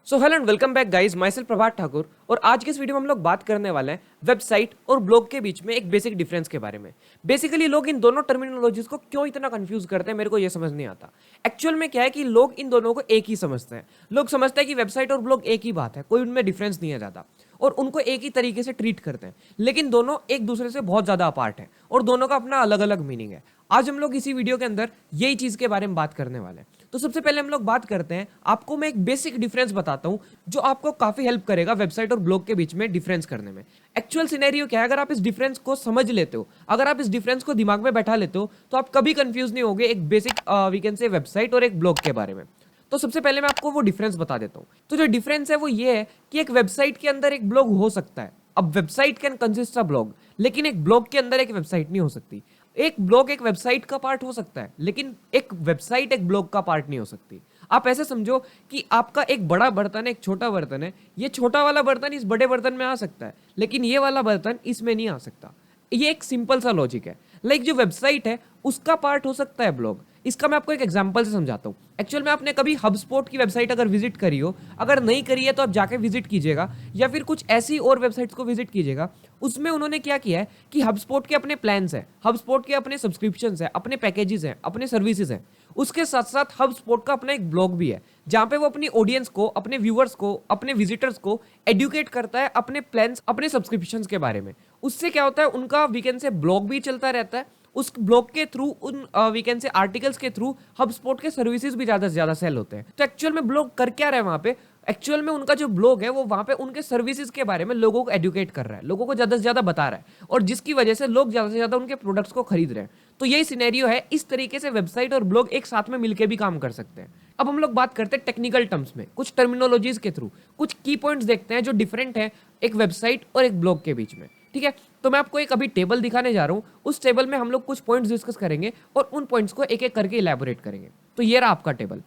So hello and welcome back guys, myself Prabhat Thakur. और आज के इस वीडियो में हम लोग बात करने वाले हैं वेबसाइट और ब्लॉग के बीच में एक बेसिक डिफरेंस के बारे में। बेसिकली लोग इन दोनों टर्मिनोलॉजीज को क्यों इतना कंफ्यूज करते हैं, मेरे को ये समझ नहीं आता। एक्चुअल में क्या है कि लोग इन दोनों को एक ही समझते हैं। लोग समझते हैं कि वेबसाइट और ब्लॉग एक ही बात है, कोई उनमें डिफरेंस नहीं है ज़्यादा, और उनको एक ही तरीके से ट्रीट करते हैं। लेकिन दोनों एक दूसरे से बहुत ज़्यादा अपार्ट है और दोनों का अपना अलग अलग मीनिंग है। आज हम लोग इसी वीडियो के अंदर यही चीज़ के बारे में बात करने वाले हैं। तो सबसे पहले हम लोग बात करते हैं, आपको मैं एक बेसिक डिफरेंस बताता हूं जो आपको काफी हेल्प करेगा वेबसाइट और ब्लॉग के बीच में डिफरेंस करने में। एक्चुअल सिनेरियो क्या है, अगर आप इस डिफरेंस को समझ लेते हो, अगर आप इस डिफरेंस को दिमाग में बैठा लेते हो, तो आप कभी कंफ्यूज नहीं होगे एक basic we can say website और एक ब्लॉग के बारे में। तो सबसे पहले मैं आपको वो डिफरेंस बता देता हूं। तो जो डिफरेंस है वो ये है कि एक वेबसाइट के अंदर एक ब्लॉग हो सकता है। अब website can consist of blog, लेकिन एक ब्लॉग के अंदर एक वेबसाइट नहीं हो सकती। एक ब्लॉग एक वेबसाइट का पार्ट हो सकता है, लेकिन एक वेबसाइट एक ब्लॉग का पार्ट नहीं हो सकती। आप ऐसे समझो कि आपका एक बड़ा बर्तन है, एक छोटा बर्तन है। ये छोटा वाला बर्तन इस बड़े बर्तन में आ सकता है, लेकिन ये वाला बर्तन इसमें नहीं आ सकता। ये एक सिंपल सा लॉजिक है। लाइक जो वेबसाइट है उसका पार्ट हो सकता है ब्लॉग। इसका मैं आपको एक एग्जांपल से समझाता हूँ। एक्चुअल में आपने कभी हबस्पॉट की वेबसाइट अगर विजिट करी हो, अगर नहीं करी है तो आप जाके विजिट कीजिएगा, या फिर कुछ ऐसी और वेबसाइट्स को विजिट कीजिएगा। उसमें उन्होंने क्या किया है कि हबस्पॉट के अपने प्लान्स हैं, हबस्पॉट के अपने सब्सक्रिप्शंस हैं, अपने पैकेजेस हैं, अपने सर्विसेज हैं। उसके साथ साथ हबस्पॉट का अपना एक ब्लॉग भी है, जहां पे वो अपनी ऑडियंस को, अपने व्यूअर्स को, अपने विजिटर्स को एडुकेट करता है अपने प्लान्स, अपने सब्सक्रिप्शंस के बारे में। उससे क्या होता है, उनका वीकेंड से ब्लॉग भी चलता रहता है। उस ब्लॉग के थ्रू, उन वीकेंड से आर्टिकल्स के थ्रू हबस्पॉट के सर्विसेज भी ज्यादा से ज्यादा सेल होते हैं। तो एक्चुअल में ब्लॉग कर क्या रहा है वहां पे, एक्चुअल में उनका जो ब्लॉग है वो वहां पे उनके सर्विसेज के बारे में लोगों को एडुकेट कर रहा है, लोगों को ज्यादा से ज्यादा बता रहा है, और जिसकी वजह से लोग ज्यादा से ज्यादा उनके प्रोडक्ट्स को खरीद रहे हैं। तो यही सिनेरियो है। इस तरीके से वेबसाइट और ब्लॉग एक साथ में मिलकर भी काम कर सकते हैं। अब हम लोग बात करते हैं टेक्निकल टर्म्स में, कुछ टर्मिनोलॉजीज के थ्रू कुछ की पॉइंट्स देखते हैं जो डिफरेंट है एक वेबसाइट और एक ब्लॉग के बीच में। ठीक है, तो मैं आपको एक अभी टेबल दिखाने जा रहा हूं। उस टेबल में हम लोग कुछ पॉइंट्स डिस्कस करेंगे और उन पॉइंट्स को एक एक करके इलैबोरेट करेंगे। तो ये रहा आपका टेबल।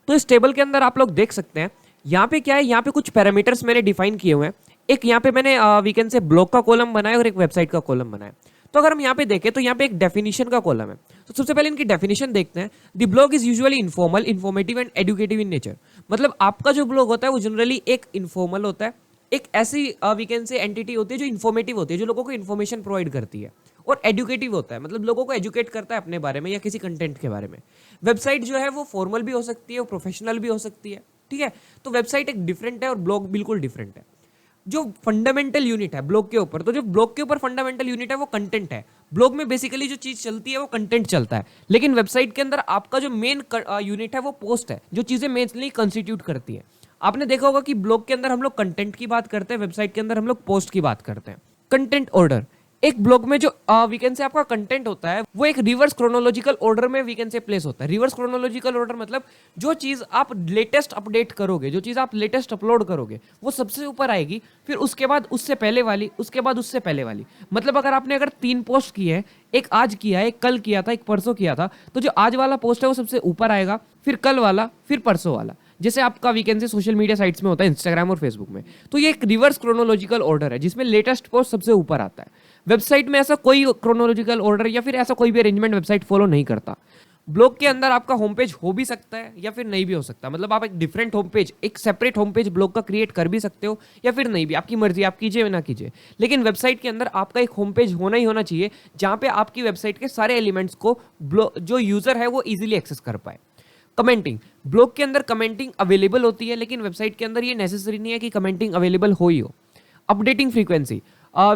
तो इस टेबल के अंदर आप लोग देख सकते हैं, यहाँ पे क्या है, यहाँ पे कुछ पैरामीटर्स मैंने डिफाइन किए हुए हैं। एक यहाँ पे मैंने वीकेंड से ब्लॉग का कॉलम बनाया और एक वेबसाइट का कॉलम बनाया। तो अगर हम यहाँ पे देखें तो यहाँ पे एक डेफिनेशन का कॉलम है। तो सबसे पहले इनकी डेफिनेशन देखते हैं। The blog is usually informal, informative and educative in nature. मतलब आपका जो ब्लॉग होता है वो जनरली एक इन्फॉर्मल होता है, एक ऐसी वीकेंड से एंटिटी होती है जो इन्फॉर्मेटिव होती है, जो लोगों को इन्फॉर्मेशन प्रोवाइड करती है, और एजुकेटिव होता है, मतलब लोगों को एजुकेट करता है अपने बारे में या किसी कंटेंट के बारे में। वेबसाइट जो है वो फॉर्मल भी हो सकती है, वो प्रोफेशनल भी हो सकती है। ठीक है, तो वेबसाइट एक डिफरेंट है और ब्लॉग बिल्कुल डिफरेंट है। जो फंडामेंटल यूनिट है ब्लॉग के ऊपर, तो जो ब्लॉग के ऊपर फंडामेंटल यूनिट है वो कंटेंट है। ब्लॉग में बेसिकली जो चीज चलती है वो कंटेंट चलता है, लेकिन वेबसाइट के अंदर आपका जो मेन यूनिट है वो पोस्ट है, जो चीजें मेनली कंस्टिट्यूट करती है। आपने देखा होगा कि ब्लॉग के अंदर हम लोग कंटेंट की बात करते हैं, वेबसाइट के अंदर हम लोग पोस्ट की बात करते हैं। कंटेंट ऑर्डर, एक ब्लॉग में जो वीकेंड से आपका कंटेंट होता है वो एक रिवर्स क्रोनोलॉजिकल ऑर्डर में वीकेंड से प्लेस होता है। रिवर्स क्रोनोलॉजिकल ऑर्डर मतलब जो चीज आप लेटेस्ट अपडेट करोगे, जो चीज आप लेटेस्ट अपलोड करोगे वो सबसे ऊपर आएगी, फिर उसके बाद उससे पहले वाली, उसके बाद उससे पहले वाली। मतलब अगर 3 पोस्ट की है, एक आज किया है, एक कल किया था, एक परसों किया था, तो जो आज वाला पोस्ट है वो सबसे ऊपर आएगा, फिर कल वाला, फिर परसों वाला। जैसे आपका वीकेंड से सोशल मीडिया साइट्स में होता है, इंस्टाग्राम और फेसबुक में। तो ये एक रिवर्स क्रोनोलॉजिकल ऑर्डर है जिसमें लेटेस्ट पोस्ट सबसे ऊपर आता है। वेबसाइट में ऐसा कोई क्रोनोलॉजिकल ऑर्डर या फिर ऐसा कोई भी अरेंजमेंट वेबसाइट फॉलो नहीं करता। ब्लॉग के अंदर आपका होम पेज हो भी सकता है या फिर नहीं भी हो सकता। मतलब आप एक डिफरेंट होम पेज, एक सेपरेट होम पेज ब्लॉग का क्रिएट कर भी सकते हो या फिर नहीं भी, आपकी मर्जी, आप कीजिए या ना कीजिए। लेकिन वेबसाइट के अंदर आपका एक होम पेज होना ही होना चाहिए, जहां पे आपकी वेबसाइट के सारे एलिमेंट्स को जो यूजर है वो इजीली एक्सेस कर पाए। कमेंटिंग, ब्लॉग के अंदर कमेंटिंग अवेलेबल होती है, लेकिन वेबसाइट के अंदर ये नेसेसरी नहीं है कि कमेंटिंग अवेलेबल हो ही हो। Updating frequency,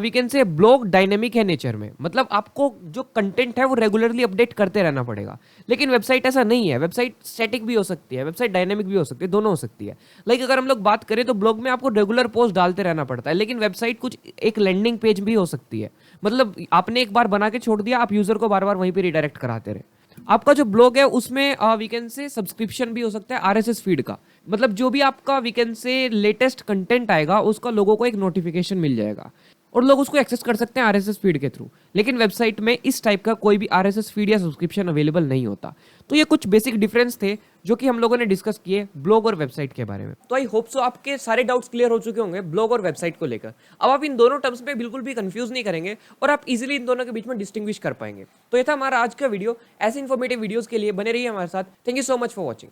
we can say blog dynamic है नेचर में, मतलब आपको जो कंटेंट है वो रेगुलरली अपडेट करते रहना पड़ेगा। लेकिन वेबसाइट ऐसा नहीं है, वेबसाइट स्टैटिक भी हो सकती है, वेबसाइट डायनेमिक भी हो सकती है, दोनों हो सकती है। लाइक अगर हम लोग बात करें तो ब्लॉग में आपको रेगुलर पोस्ट डालते रहना पड़ता है, लेकिन वेबसाइट कुछ एक लैंडिंग पेज भी हो सकती है। मतलब आपने एक बार बना के छोड़ दिया, आप यूजर को बार बार वहीं पे रिडायरेक्ट कराते रहे। आपका जो ब्लॉग है उसमें वीकेंड से सब्सक्रिप्शन भी हो सकता है आरएसएस फीड का। मतलब जो भी आपका वीकेंड से लेटेस्ट कंटेंट आएगा उसका लोगों को एक नोटिफिकेशन मिल जाएगा और लोग उसको एक्सेस कर सकते हैं आरएसएस फीड के थ्रू। लेकिन वेबसाइट में इस टाइप का कोई भी आरएसएस फीड या सब्सक्रिप्शन अवेलेबल नहीं होता। तो ये कुछ बेसिक डिफरेंस थे जो कि हम लोगों ने डिस्कस किए ब्लॉग और वेबसाइट के बारे में। तो आई होप सो आपके सारे डाउट्स क्लियर हो चुके होंगे ब्लॉग और वेबसाइट को लेकर। अब आप इन दोनों टर्म्स में बिल्कुल भी कंफ्यूज नहीं करेंगे और आप इजीली इन दोनों के बीच में डिस्टिंग्विश कर पाएंगे। तो ये था हमारा आज का वीडियो। ऐसे इन्फॉर्मेटिव वीडियोस के लिए बने रहिए हमारे साथ। Thank you so much for watching.